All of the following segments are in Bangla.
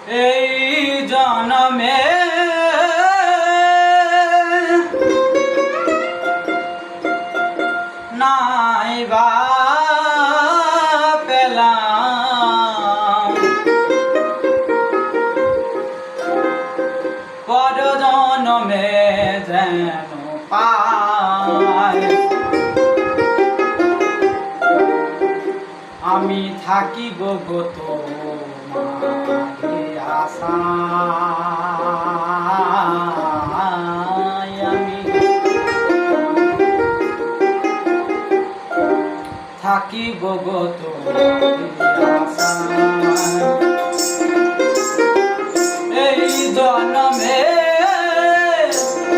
এই জনমে নাই বা পেলাম পর জনমে যেন পাই আমি থাকিব গো তোমারে আশায় আমি থাকিব গো তোমারে আশায় এই জনমে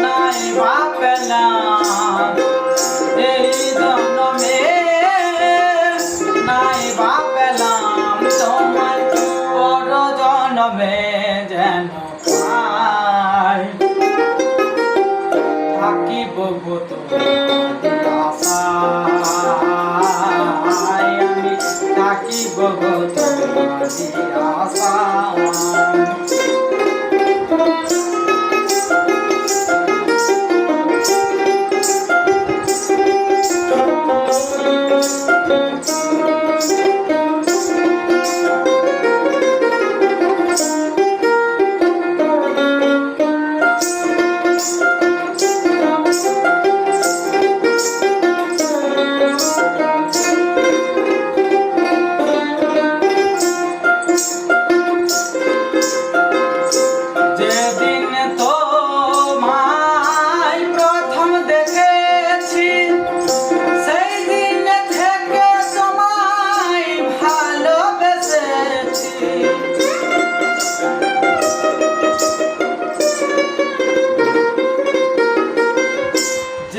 নাই বা পেলাম এই জনমে নাই বা পেলাম তোমার পর জনমে যেন পাই থাকিব গো তোমারে আশায় আমি থাকিব গো তোমারে আশায়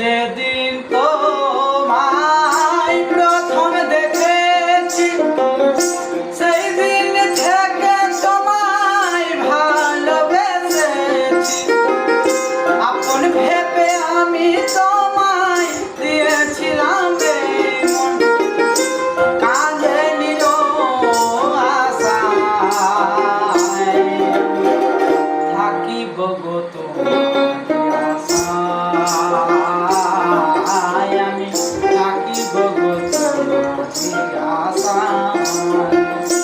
যেদিন তোমায় প্রথম দেখেছি সেই দিন থেকে তোমায় ভালোবেসেছি আপন ভেবে আমি তোমায় দিয়েছিলাম মন কাঁধে নিল আশায় থাকিব গো তোমারে আশায় আমি থাকিব গো তোমারে আশায়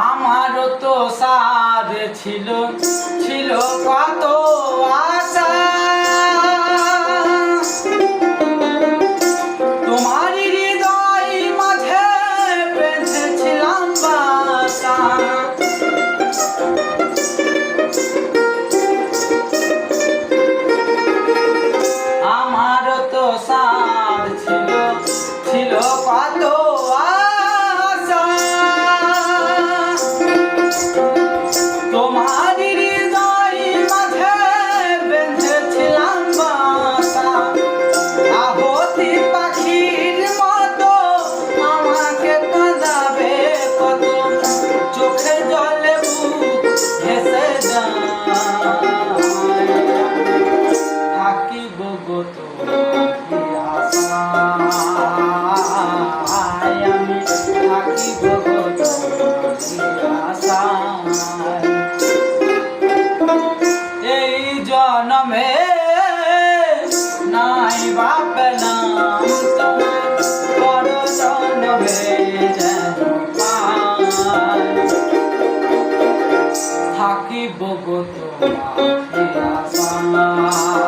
আমারও তো সাধ ছিল কত আশা তোমারই হৃদয় মাঝে বেঁধেছিলাম বাসা আমারও তো সাধ ছিল কত আশা তোমার হৃদয় মাঝে বেঁধেছিলাম বাসা আহতি পাখির মতো আমাকে কাঁদাবে কত চোখে জলে বুক ভেসে যায় থাকিব গো তোমারে আশায় আমি থাকিব গো তোমারে আশায় এই জনমে নাই বা পেলাম তোমার পর জনমে যেন পাই থাকিব গো তোমারে আশায়